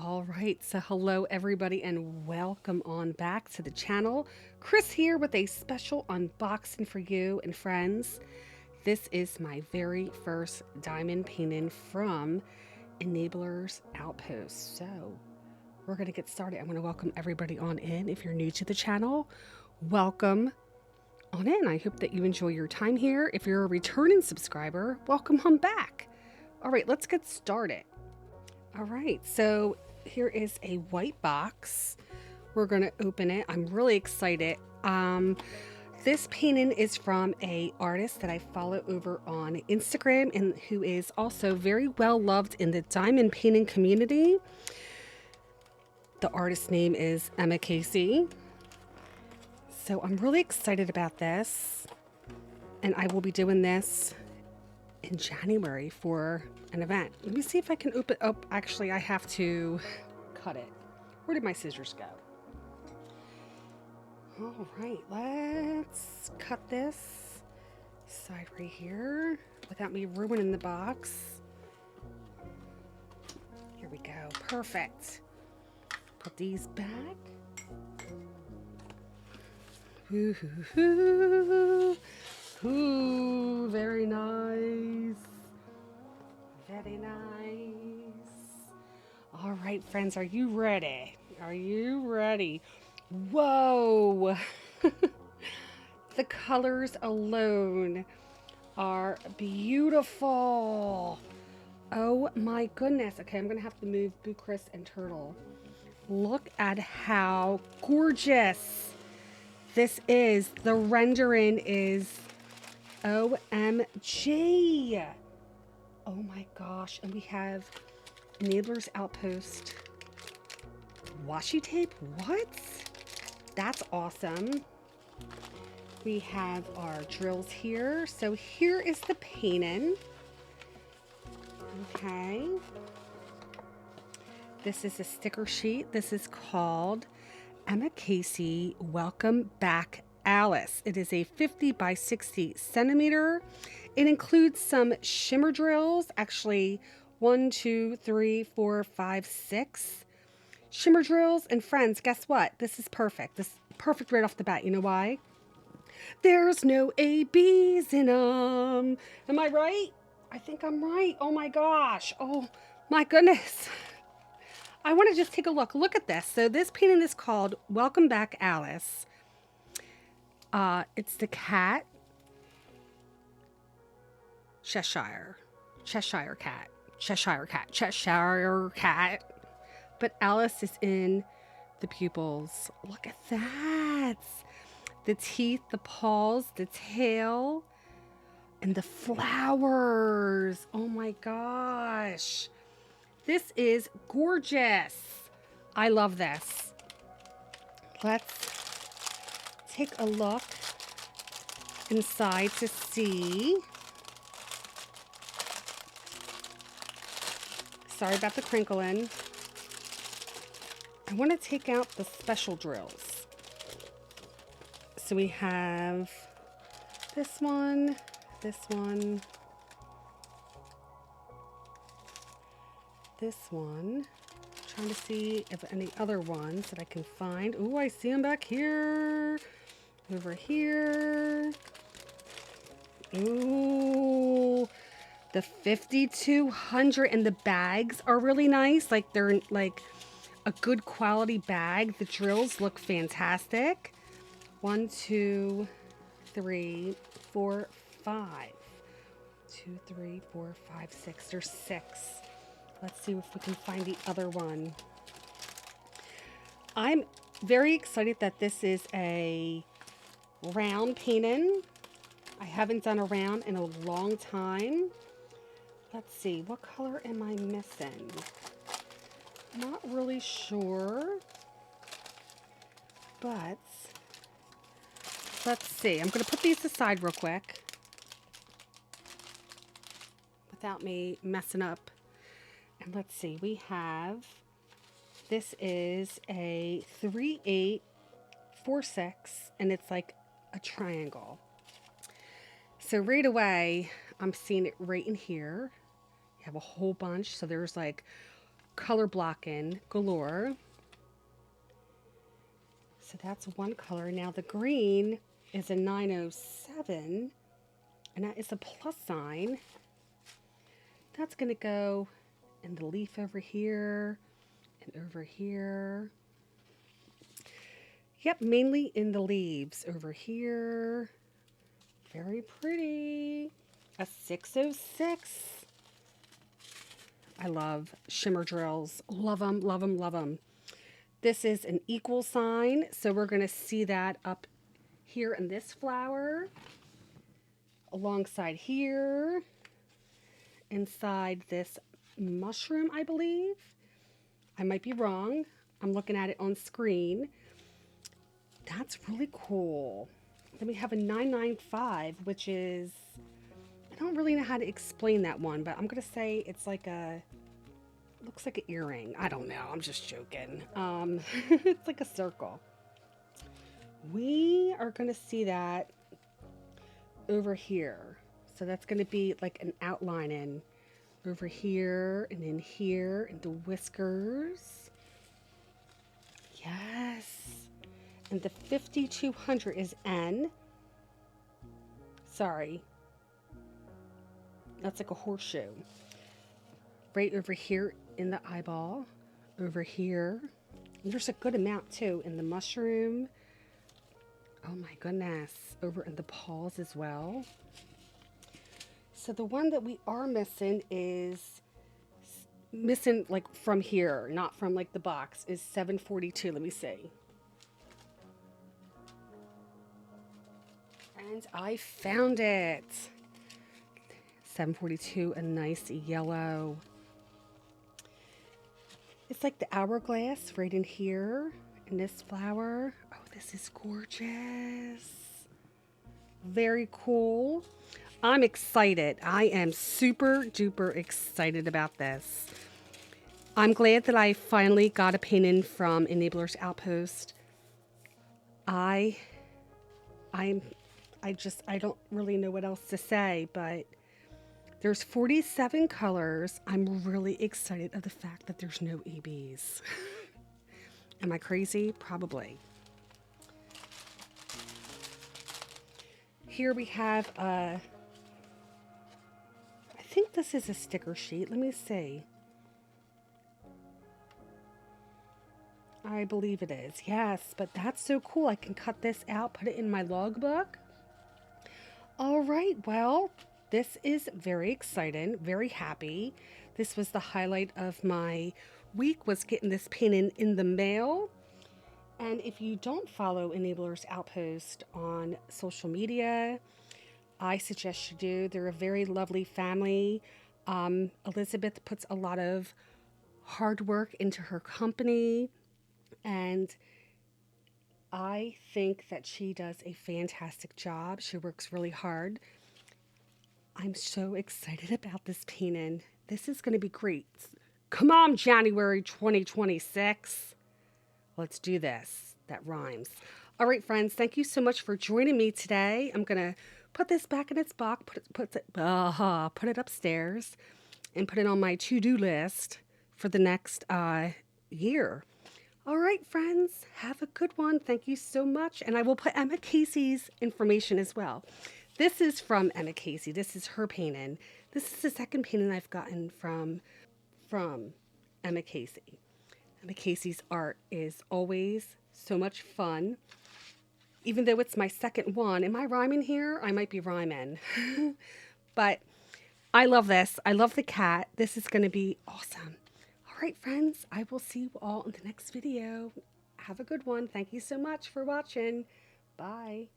All right, so hello everybody and welcome on back to the channel. Chris here with a special unboxing for you and friends. This is my very first diamond painting from Enabler's Outpost. So we're going to get started. I'm going to welcome everybody on in. If you're new to the channel, welcome on in. I hope that you enjoy your time here. If you're a returning subscriber, welcome on back. All right, let's get started. All right, so here is a white box. We're going to open it. I'm really excited. This painting is from a artist that I follow over on Instagram and who is also very well loved in the diamond painting community. The artist's name is emmacasey. So I'm really excited about this, and I will be doing this in January for an event. Let me see if I can open up. Oh, actually, I have to cut it. Where did my scissors go? All right, let's cut this side right here without me ruining the box. Here we go. Perfect. Put these back. Ooh, ooh, ooh. Ooh, very nice. Very nice. All right, friends, are you ready? Are you ready? Whoa. The colors alone are beautiful. Oh my goodness. Okay, I'm going to have to move Boo Chris and Turtle. Look at how gorgeous this is. The rendering is OMG. Oh my gosh. And we have Enabler's Outpost washi tape. What? That's awesome. We have our drills here. So here is the painting. Okay. This is a sticker sheet. This is called emmacasey Welcome Back Alice. It is a 50 by 60 centimeter. It includes some shimmer drills, actually 1, 2, 3, 4, 5, 6 shimmer drills. And friends, guess what? This is perfect. This is perfect right off the bat. You know why? There's no ABs in them. Am I right? I think I'm right. Oh my gosh. Oh my goodness. I want to just take a look. Look at this. So this painting is called Welcome Back Alice. It's the cat. Cheshire cat. But Alice is in the pupils. Look at that. The teeth, the paws, the tail, and the flowers. Oh my gosh. This is gorgeous. I love this. Let's take a look inside to see. Sorry about the crinkling. I want to take out the special drills. So we have this one, this one, this one. Trying to see if any other ones that I can find. Ooh, I see them back here. Over here. Ooh. The 5200, and the bags are really nice. Like they're like a good quality bag. The drills look fantastic. 1, 2, 3, 4, 5. 2, 3, 4, 5, 6. There's 6. Let's see if we can find the other one. I'm very excited that this is a round painting. I haven't done a round in a long time. Let's see, what color am I missing? Not really sure, but let's see. I'm going to put these aside real quick without me messing up. And let's see, we have, this is a 3/8, 4/6, and it's like a triangle. So right away, I'm seeing it right in here. You have a whole bunch. So there's like color blocking galore. So that's one color. Now the green is a 907, and that is a plus sign. That's going to go in the leaf over here and over here. Yep, mainly in the leaves over here. Very pretty. A 606. I love shimmer drills. Love them, love them, love them. This is an equal sign, so we're going to see that up here in this flower, alongside here, inside this mushroom, I believe. I might be wrong. I'm looking at it on screen. That's really cool. Then we have a 995, which is, I don't really know how to explain that one, but I'm going to say it's like a, looks like an earring. I don't know. I'm just joking. It's like a circle. We are going to see that over here. So that's going to be like an outline in over here and in here and the whiskers. Yes. And the 5200 is N. Sorry. That's like a horseshoe. Right over here in the eyeball. Over here. And there's a good amount too in the mushroom. Oh my goodness. Over in the paws as well. So the one that we are missing is missing like from here, not from like the box, is 742. Let me see. And I found it. 742, a nice yellow. It's like the hourglass right in here in this flower. Oh, this is gorgeous. Very cool. I'm excited. I am super duper excited about this. I'm glad that I finally got a paint-in from Enabler's Outpost. I don't really know what else to say, but there's 47 colors. I'm really excited of the fact that there's no EBs. Am I crazy? Probably. Here we have I think this is a sticker sheet. Let me see. I believe it is. Yes, but that's so cool. I can cut this out, put it in my logbook. All right, well, this is very exciting, very happy. This was the highlight of my week, was getting this painting in the mail. And if you don't follow Enabler's Outpost on social media, I suggest you do. They're a very lovely family. Elizabeth puts a lot of hard work into her company, and I think that she does a fantastic job. She works really hard. I'm so excited about this painting. This is going to be great. Come on, January 2026. Let's do this. That rhymes. All right, friends, thank you so much for joining me today. I'm going to put this back in its box, put it upstairs, and put it on my to-do list for the next year. All right, friends, have a good one. Thank you so much. And I will put emmacasey's information as well. This is from emmacasey. This is her painting. This is the second painting I've gotten from emmacasey. emmacasey's art is always so much fun. Even though it's my second one. Am I rhyming here? I might be rhyming. But I love this. I love the cat. This is going to be awesome. All right, friends, I will see you all in the next video. Have a good one. Thank you so much for watching. Bye.